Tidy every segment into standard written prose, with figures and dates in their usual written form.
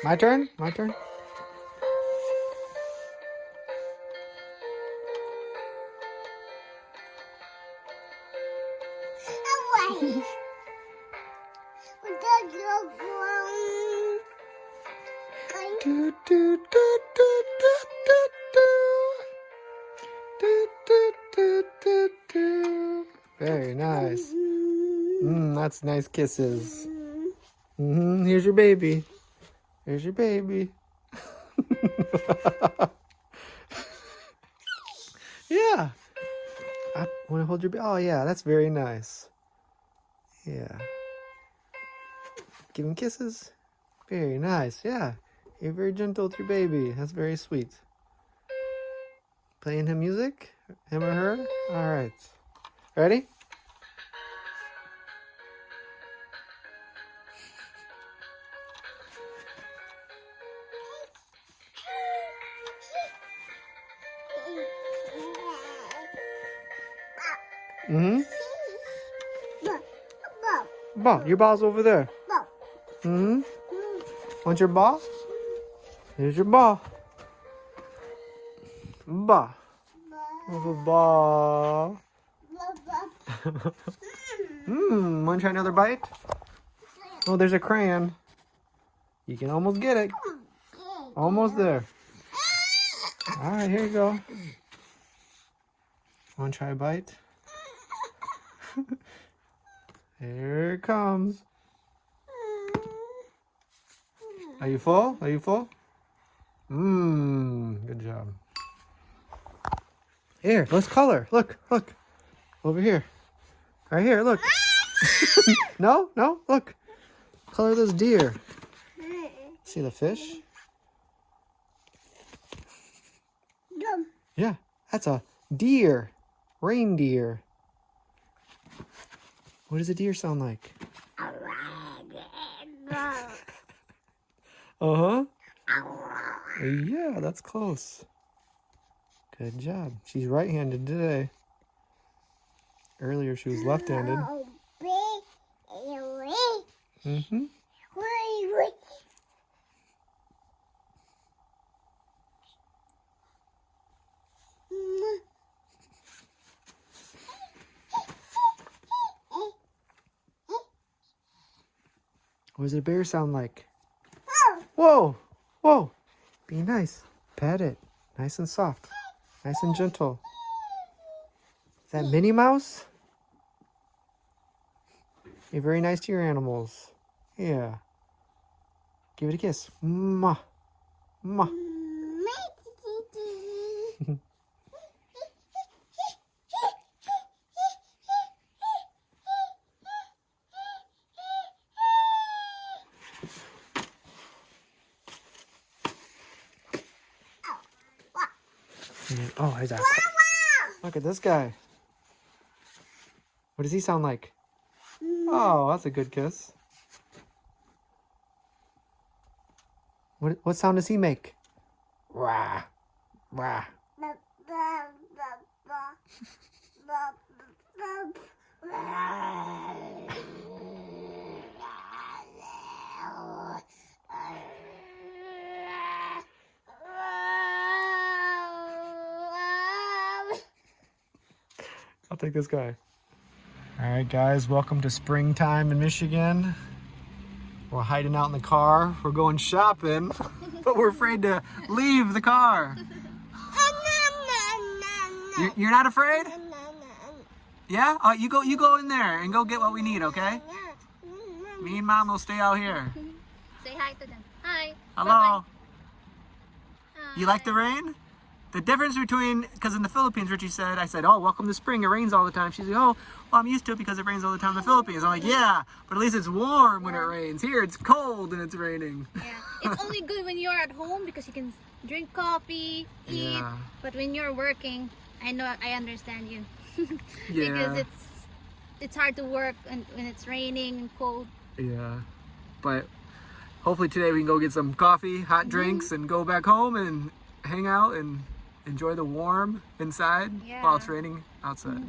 My turn? My turn? Do, do, do, do, do, do, do. Do, do, do, do, do. Very nice. That's nice kisses. Here's your baby. Here's your baby. Yeah. I want to hold your baby. Oh, yeah, that's very nice. Yeah. Give him kisses. Very nice. Yeah. You're very gentle with your baby. That's very sweet. Playing him music? Him or her? All right. Ready? Ball. Your ball's over there. Want your ball? Here's your ball. Ball. Have a ball. Want to try another bite? Oh, there's a crayon. You can almost get it. Almost there. All right, here you go. Want to try a bite? Here it comes. Are you full? Are you full? Good job. Here, let's color. Look, look. Over here. Right here, look. No, no, look. Color this deer. See the fish? Yeah, that's a deer. Reindeer. What does a deer sound like? Uh-huh. Yeah, that's close. Good job. She's right-handed today. Earlier she was left-handed. What does a bear sound like? Whoa! Whoa! Be nice. Pet it. Nice and soft. Nice and gentle. Is that Minnie Mouse? You're very nice to your animals. Yeah. Give it a kiss. Mwah. Mwah. Oh, he's out. Look at this guy. What does he sound like? Oh, that's a good kiss. What sound does he make? Rah. Rah. I'll take this guy. All right, guys, welcome to springtime in Michigan. We're hiding out in the car. We're going shopping, but we're afraid to leave the car. You're not afraid? Yeah? Oh, you go in there and go get what we need, okay? Me and Mom will stay out here. Say hi to them. Hi. Hello. Hi. You like the rain? The difference between, because in the Philippines, Richie said, I said, oh, welcome to spring, it rains all the time. She's like, oh, well, I'm used to it because it rains all the time in the Philippines. I'm like, yeah, but at least it's warm when it rains. Here, it's cold and it's raining. Yeah, it's only good when you're at home because you can drink coffee, eat. Yeah. But when you're working, I understand you. Yeah. Because it's hard to work when it's raining and cold. Yeah, but hopefully today we can go get some coffee, hot drinks, and go back home and hang out and enjoy the warm inside Yeah. while it's raining outside.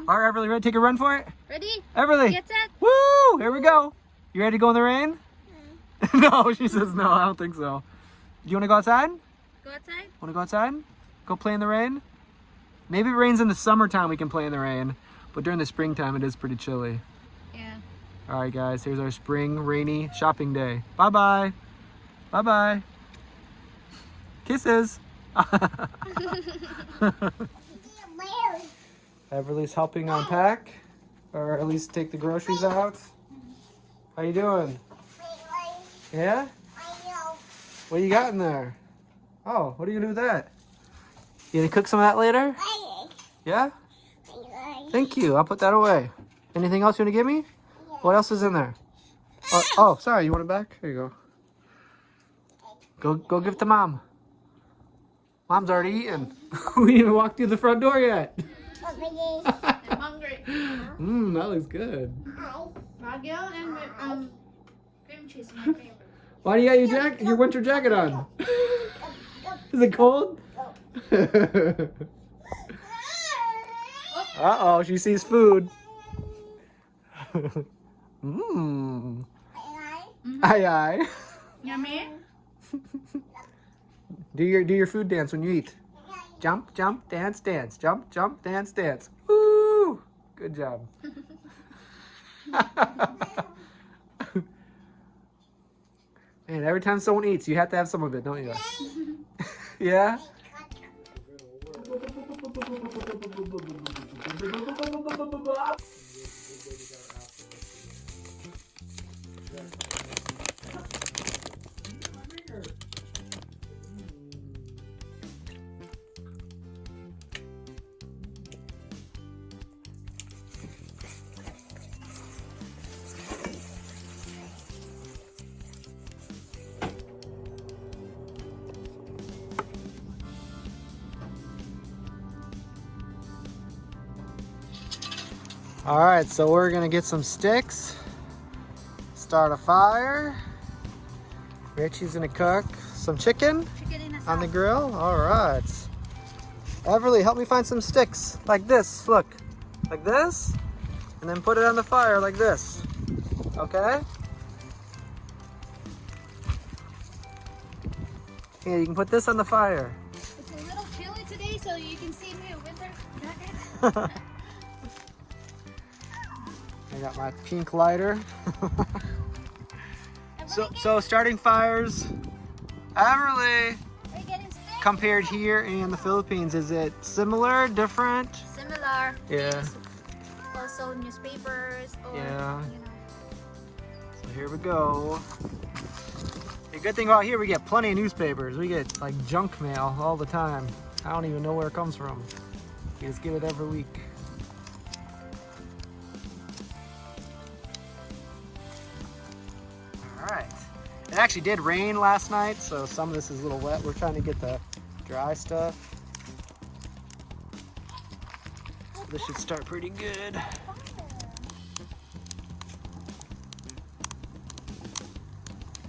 All right, Everly, ready to take a run for it? Ready? Everly, Get set. woo! Here we go. You ready to go in the rain? No, she says no. I don't think so. Do you want to go outside? Go outside. Want to go outside? Go play in the rain? Maybe it rains in the summertime. We can play in the rain, but during the springtime, it is pretty chilly. Yeah. All right, guys. Here's our spring rainy shopping day. Bye bye. Bye bye. Kisses. Everly's helping unpack, or at least take the groceries out. How you doing? Yeah? What you got in there? Oh, what are you gonna do with that? You gonna cook some of that later? Yeah? Thank you. I'll put that away. Anything else you wanna give me? What else is in there? Oh, sorry. You want it back? Here you go. Go give it to Mom. Mom's already eaten. We didn't even walk through the front door yet. I'm hungry. That looks good. Baguio and cream cheese, my favorite. Why do you got your winter jacket on? Is it cold? Uh-oh, she sees food. Aye aye. Yummy. Do your food dance when you eat. Jump, jump, dance, dance. Jump, jump, dance, dance. Woo! Good job. Man, every time someone eats, you have to have some of it, don't you? Yeah? All right, so we're gonna get some sticks, start a fire. Richie's gonna cook some chicken on the grill. All right. Everly, help me find some sticks like this, look, like this, and then put it on the fire like this, okay? Here, you can put this on the fire. It's a little chilly today, so you can see me a winter jacket. I got my pink lighter. So starting fires. Everly, Are you getting sticks? compared here and the Philippines, is it similar, different? Similar. Yeah. Also newspapers or Yeah. you know. So here we go. The good thing about here, we get plenty of newspapers. We get like junk mail all the time. I don't even know where it comes from. We just get it every week. All right. It actually did rain last night, so some of this is a little wet. We're trying to get the dry stuff. This should start pretty good.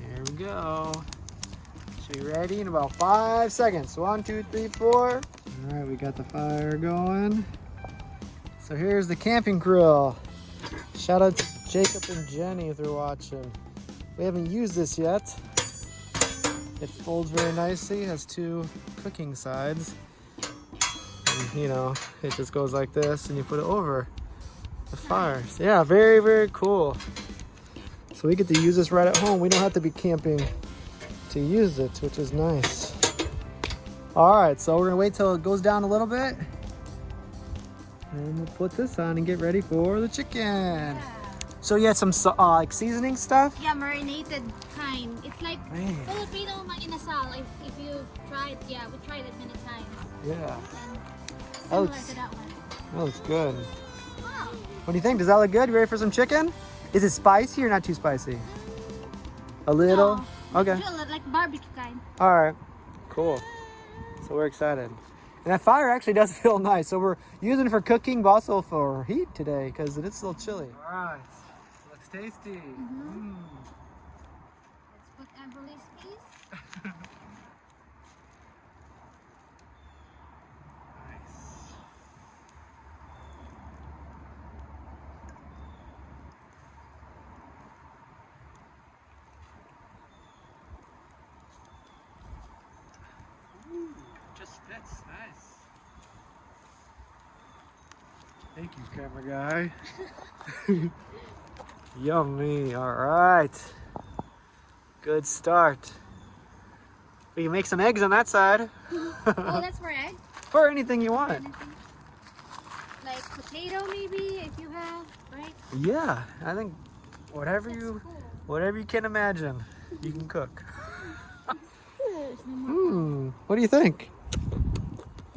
There we go. Should be ready in about 5 seconds. 1, 2, 3, 4. All right, we got the fire going. So here's the camping grill. Shout out to Jacob and Jenny if they're watching. We haven't used this yet. It folds very nicely, has 2 cooking sides. And, you know, it just goes like this and you put it over the fire. So, yeah, very, very cool. So we get to use this right at home. We don't have to be camping to use it, which is nice. All right, so we're gonna wait till it goes down a little bit. And we'll put this on and get ready for the chicken. Yeah. So you had some like seasoning stuff? Yeah, marinated kind. It's like Man. Filipino inasal. If you tried, yeah, we tried it many times. Yeah, And That similar looks- to that one. that looks good. Wow. What do you think? Does that look good? You ready for some chicken? Is it spicy or not too spicy? A little? No, Okay. like barbecue kind. All right. Cool. So we're excited. And that fire actually does feel nice. So we're using it for cooking, but also for heat today because it is still chilly. All right. Looks tasty. Let's put Everly's piece. That's nice. Thank you, camera guy. Yummy. All right. Good start. We can make some eggs on that side. Oh, that's for egg? For anything you want. Anything? Like potato maybe, if you have, right? Yeah, I think whatever That's you cool. whatever you can imagine, you can cook. There's no more. What do you think?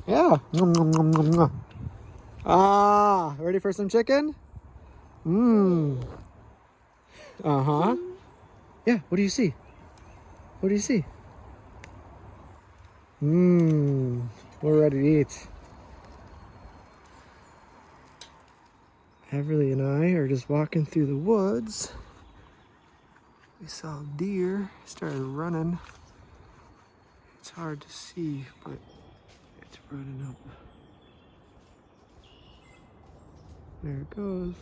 Yeah. Nom, nom, nom, nom, nom. Ah, ready for some chicken? Uh-huh. Yeah, what do you see? What do you see? We're ready to eat. Everly and I are just walking through the woods. We saw a deer, started running. It's hard to see, but it's running up. There it goes.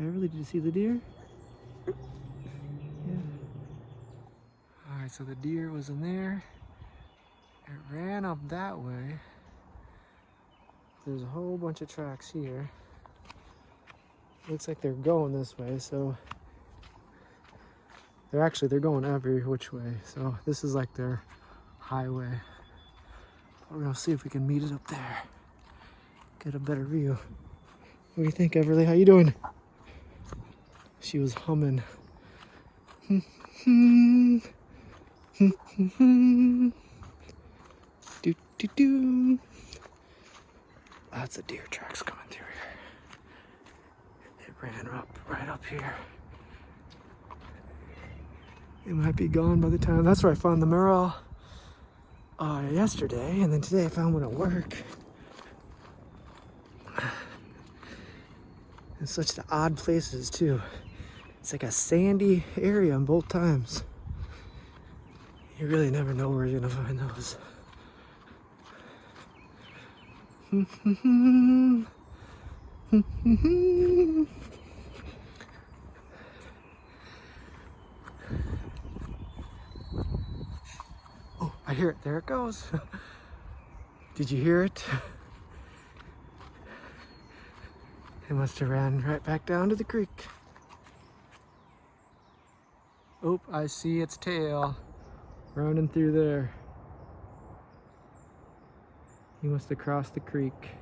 Everly, did you see the deer? Yeah. Alright, so the deer was in there. It ran up that way. There's a whole bunch of tracks here. Looks like they're going this way, so they're going every which way. So this is like their highway. We're gonna see if we can meet it up there. Get a better view. What do you think, Everly? How you doing? She was humming. Do do do. Lots of deer tracks coming through here. It ran up right up here. It might be gone by the time. That's where I found the mural yesterday, and then today I found one at work. It's such the odd places too. It's like a sandy area on both times. You really never know where you're gonna find those. Oh, I hear it. There it goes. Did you hear it? It must have ran right back down to the creek. Oh, I see its tail running through there. He must have crossed the creek.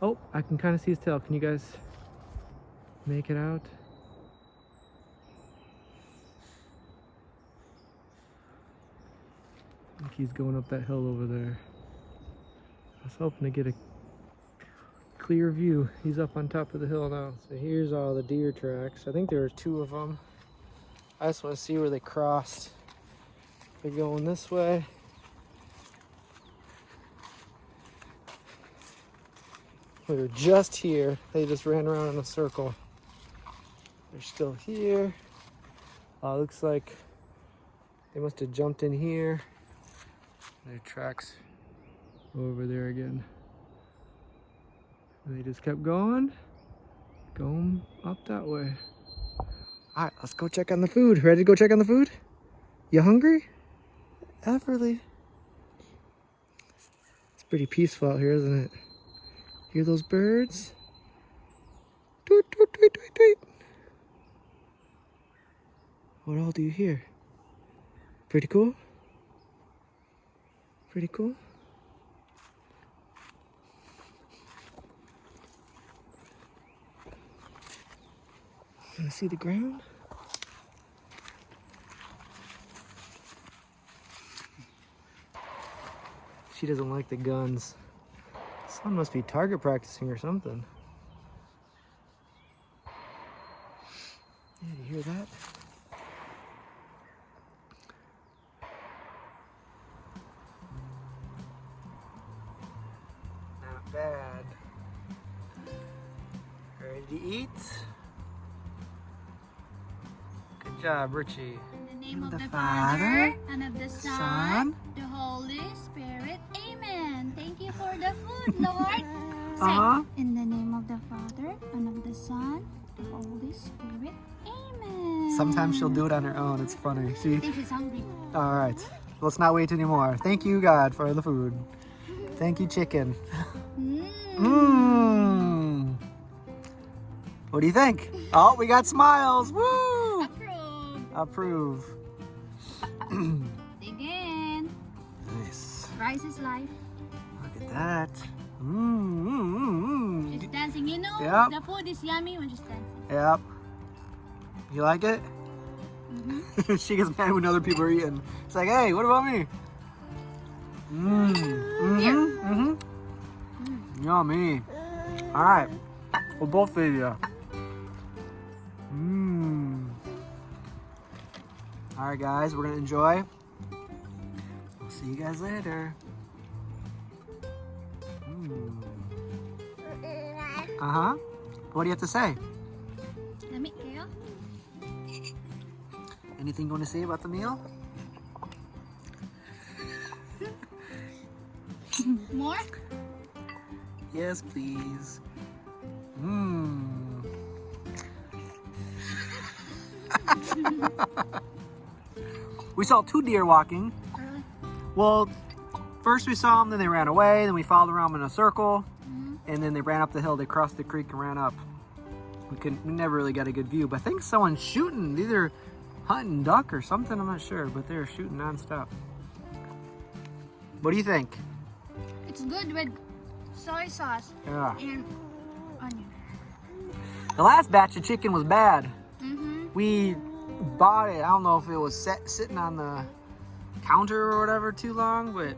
Oh, I can kind of see his tail. Can you guys make it out? I think he's going up that hill over there. I was hoping to get a clear view. He's up on top of the hill now. So here's all the deer tracks. I think there were 2 of them. I just want to see where they crossed. They're going this way. We were just here. They just ran around in a circle. They're still here. Looks like they must have jumped in here. Their tracks over there again. And they just kept going up that way. All right, let's go check on the food. Ready to go check on the food? You hungry? Everly. It's pretty peaceful out here, isn't it? Hear those birds? Tweet, tweet, tweet, tweet, tweet. What all do you hear? Pretty cool? Pretty cool? Wanna see the ground? She doesn't like the guns. Someone must be target practicing or something. Yeah, you hear that? Not bad. Ready to eat? Good job, Reche. In the name of the Father, and of the Son, the Holy Spirit. Amen. Thank you for the food, Lord. Say, in the name of the Father, and of the Son, the Holy Spirit. Amen. Sometimes she'll do it on her own. It's funny. See? I think she's hungry. All right. let's not wait anymore. Thank you, God, for the food. Thank you, chicken. Mmm. What do you think? Oh, we got smiles. Woo! Approve. Approve. Dig in. Nice. Rice is life. Look at that. Mmm. She's dancing. You know, Yep. the food is yummy when she's dancing. Yep. You like it? She gets mad when other people are eating. It's like, hey, what about me? Yummy. All right. We'll both feed you. All right, guys, we're going to enjoy. We'll see you guys later. Uh-huh. What do you have to say? Lamig kayo? Anything you want to say about the meal? More? Yes, please. We saw 2 deer walking. Well, first we saw them, then they ran away, then we followed around them in a circle, and then they ran up the hill. They crossed the creek and ran up. We never really got a good view, but I think someone's shooting, either hunting duck or something, I'm not sure, but they're shooting nonstop. What do you think? It's good with soy sauce Yeah. and onion. The last batch of chicken was bad. We bought it, I don't know if it was sitting on the counter or whatever too long, but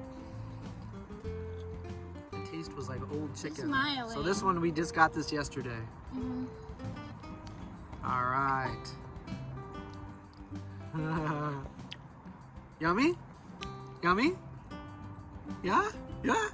the taste was like old chicken. Smile, So this one, we just got this yesterday. All right. Yummy? Yummy? Yeah? Yeah?